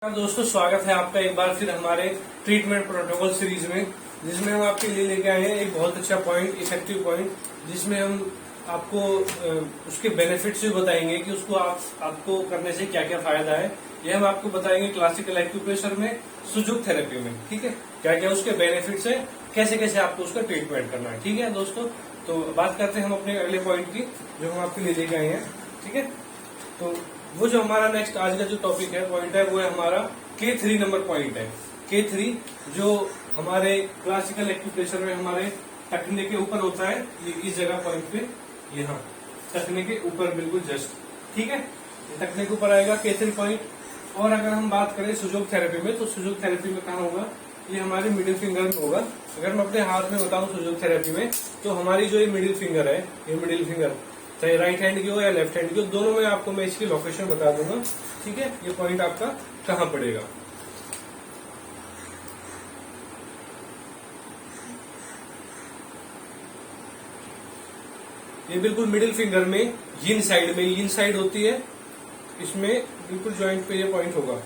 दोस्तों, स्वागत है आपका एक बार फिर हमारे ट्रीटमेंट प्रोटोकॉल सीरीज में, जिसमें हम आपके लिए लेके आए हैं एक बहुत अच्छा पॉइंट, इफेक्टिव पॉइंट, जिसमें हम आपको उसके बेनिफिट्स भी बताएंगे कि उसको आपको करने से क्या क्या फायदा है। ये हम आपको बताएंगे क्लासिकल एक्यूप्रेशर में, सुजुक थेरेपी में। ठीक है, क्या क्या उसके बेनिफिट्स है, कैसे कैसे आपको उसका ट्रीटमेंट करना है। ठीक है दोस्तों, तो बात करते हैं हम अपने अगले पॉइंट की जो हम आपके लिए लेके आए हैं। ठीक है, तो वो जो हमारा नेक्स्ट आज का जो टॉपिक है, पॉइंट है, वो है हमारा K3 नंबर पॉइंट है। K3 जो हमारे क्लासिकल एक्यूप्रेशर में हमारे टखने के ऊपर होता है, ये इस जगह पॉइंट पे, यहाँ टखने के ऊपर बिल्कुल जस्ट। ठीक है, टखने के ऊपर आएगा K3 पॉइंट। और अगर हम बात करें सुजोग थेरेपी में, तो सुजोग थेरेपी में कहाँ होगा, ये हमारे मिडिल फिंगर में होगा। अगर मैं अपने हाथ में बताऊं सुजोग थेरेपी में, तो हमारी जो ये मिडिल फिंगर है, ये मिडिल फिंगर चाहे राइट हैंड की हो या लेफ्ट हैंड की हो, दोनों में आपको मैं इसकी लोकेशन बता दूंगा। ठीक है, ये पॉइंट आपका कहाँ पड़ेगा। ये बिल्कुल मिडिल फिंगर में यिन साइड होती है, इसमें बिल्कुल जॉइंट पे ये पॉइंट होगा।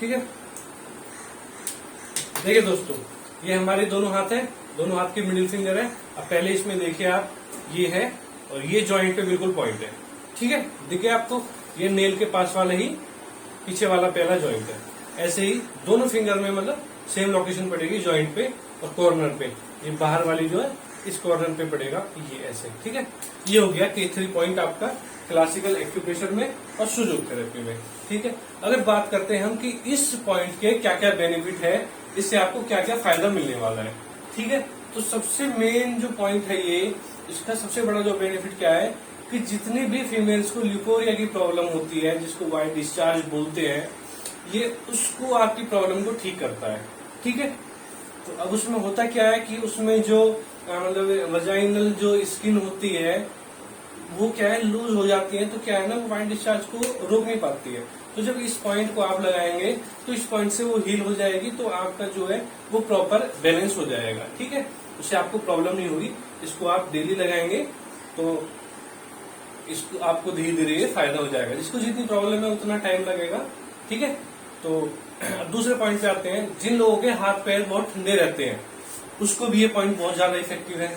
ठीक है, देखिए दोस्तों, ये हमारे दोनों हाथ है, दोनों हाथ की मिडिल फिंगर है। अब पहले इसमें देखिए आप, ये है और ये जॉइंट पे बिल्कुल पॉइंट है। ठीक है, दिखे आपको, ये नेल के पास वाला ही पीछे वाला पहला जॉइंट है। ऐसे ही दोनों फिंगर में मतलब सेम लोकेशन पड़ेगी जॉइंट पे और कॉर्नर पे। ये बाहर वाली जो है इस कॉर्नर पे पड़ेगा, ये ऐसे। ठीक है, ये हो गया K3 पॉइंट आपका क्लासिकल एक्यूप्रेशर में और सुजुक थेरेपी में। ठीक है, अगर बात करते हैं हम कि इस पॉइंट के क्या क्या बेनिफिट है, इससे आपको क्या क्या फायदा मिलने वाला है। ठीक है, तो सबसे मेन जो पॉइंट है ये, इसका सबसे बड़ा जो बेनिफिट क्या है कि जितनी भी फीमेल्स को ल्यूकोरिया की प्रॉब्लम होती है, जिसको वाइट डिस्चार्ज बोलते हैं, ये उसको आपकी प्रॉब्लम को ठीक करता है। ठीक है, तो अब उसमें होता क्या है कि उसमें जो मतलब वजाइनल जो स्किन होती है, वो क्या है, लूज हो जाती है। तो क्या है ना, वो वाइट डिस्चार्ज को रोक नहीं पाती है। तो जब इस पॉइंट को आप लगाएंगे तो इस पॉइंट से वो हील हो जाएगी, तो आपका जो है वो प्रॉपर बैलेंस हो जाएगा। ठीक है, उससे आपको प्रॉब्लम नहीं होगी। इसको आप डेली लगाएंगे तो इसको आपको धीरे धीरे ये फायदा हो जाएगा। जिसको जितनी प्रॉब्लम है उतना टाइम लगेगा। ठीक है, तो दूसरे पॉइंट पे आते हैं। जिन लोगों के हाथ पैर बहुत ठंडे रहते हैं, उसको भी ये पॉइंट बहुत ज्यादा इफेक्टिव है।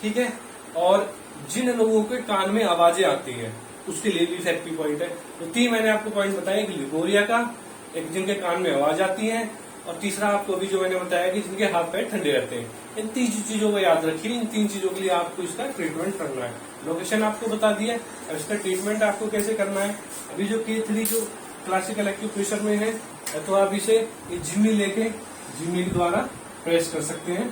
ठीक है, और जिन लोगों के कान में आवाजें आती हैं, उसके लिए भी इफेक्टिव पॉइंट है। तो 3 मैंने आपको पॉइंट बताया कि लिगोरिया का, एक जिनके कान में आवाज आती है, और तीसरा आपको अभी जो मैंने बताया कि जिनके हाथ पैर ठंडे रहते हैं। इन 3 चीजों को याद रखिए। इन 3 चीजों के लिए आपको इसका ट्रीटमेंट करना है। लोकेशन आपको बता दिया, और इसका ट्रीटमेंट आपको कैसे करना है। अभी जो K3 जो क्लासिकल एक्यूप्रेशर में है, तो आप इसे झिम्मी लेके झिम्मी के द्वारा प्रेस कर सकते हैं,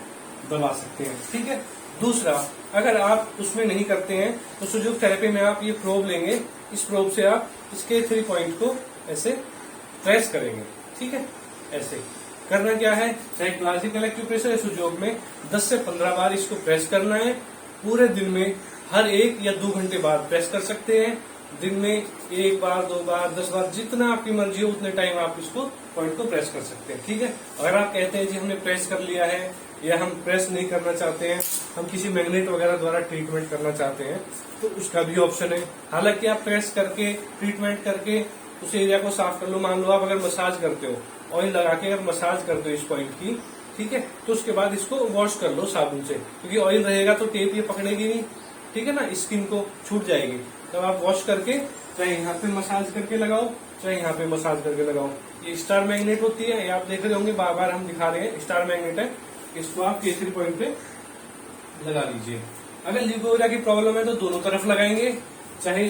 दबा सकते हैं। ठीक है, दूसरा, अगर आप उसमें नहीं करते हैं तो सुजुक थेरेपी में आप ये प्रोब लेंगे, इस प्रोब से आप इस K3 पॉइंट को ऐसे प्रेस करेंगे। ठीक है, ऐसे करना क्या है, चाहे क्लासिकल एक्यूप्रेशर या सुजोग में 10 से 15 बार इसको प्रेस करना है। पूरे दिन में हर 1 या 2 घंटे बाद प्रेस कर सकते हैं। दिन में 1 बार, 2 बार, 10 बार, जितना आपकी मर्जी हो उतने टाइम आप इसको पॉइंट को प्रेस कर सकते हैं। ठीक है, अगर आप कहते हैं जी हमने प्रेस कर लिया है, या हम प्रेस नहीं करना चाहते हैं, हम किसी मैग्नेट वगैरह द्वारा ट्रीटमेंट करना चाहते हैं, तो उसका भी ऑप्शन है। हालांकि आप प्रेस करके ट्रीटमेंट करके उस एरिया को साफ कर लो। मान लो आप अगर मसाज करते हो, ऑयल लगा के अगर मसाज करते हो इस पॉइंट की, ठीक है, तो उसके बाद इसको वॉश कर लो साबुन से, क्योंकि ऑयल रहेगा तो टेप ये पकड़ेगी नहीं। ठीक है ना, स्किन को छूट जाएगी। तब आप वॉश करके चाहे यहाँ पे मसाज करके लगाओ, चाहे यहाँ पे मसाज करके लगाओ। ये स्टार मैग्नेट होती है, ये आप देख रहे होंगे, बार बार हम दिखा रहे हैं, स्टार मैग्नेट है। इसको आप K3 पॉइंट पे लगा लीजिए। अगर लिगोरिया की प्रॉब्लम है तो दोनों तरफ लगाएंगे, चाहे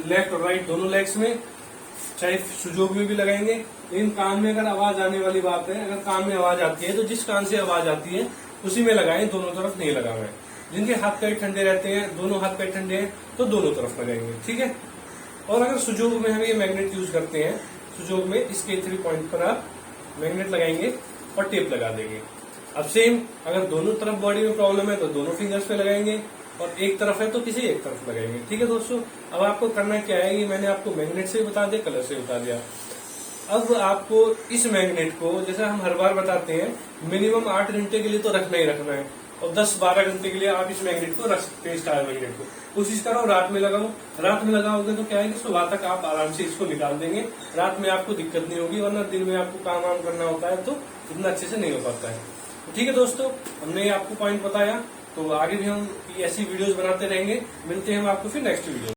लेफ्ट और राइट दोनों लेग्स में, चाहे सुजोग में भी लगाएंगे। लेकिन कान में अगर आवाज आने वाली बात है, अगर कान में आवाज आती है तो जिस कान से आवाज आती है उसी में लगाएं, दोनों तरफ नहीं लगाना है। जिनके हाथ पैर ठंडे रहते हैं, दोनों हाथ पैर ठंडे हैं, तो दोनों तरफ लगाएंगे। ठीक है, और अगर सुजोग में हम ये मैग्नेट यूज करते हैं, सुजोग में इस K3 पॉइंट पर आप मैग्नेट लगाएंगे और टेप लगा देंगे। अब सेम, अगर दोनों तरफ बॉडी में प्रॉब्लम है तो दोनों फिंगर्स पे लगाएंगे, और एक तरफ है तो किसी एक तरफ लगाएंगे। ठीक है दोस्तों, अब आपको करना क्या है, ये मैंने आपको मैग्नेट से बता दिया, कलर से बता दिया। अब आपको इस मैग्नेट को, जैसे हम हर बार बताते हैं, मिनिमम 8 घंटे के लिए तो रखना ही रखना है। और 10-12 घंटे के लिए आप इस मैग्नेट को रख सकते हैं, स्टार मैग्नेट को। कोशिश करो रात में लगाओ, रात में लगाओगे तो क्या है कि सुबह तक आप आराम से इसको निकाल देंगे, रात में आपको दिक्कत नहीं होगी, वरना दिन में आपको काम वाम करना होता है तो इतना अच्छे से नहीं हो पाता है। तो ठीक है दोस्तों, हमने आपको पॉइंट बताया, तो आगे भी हम ऐसी वीडियोस बनाते रहेंगे। मिलते हैं हम आपको फिर नेक्स्ट वीडियो।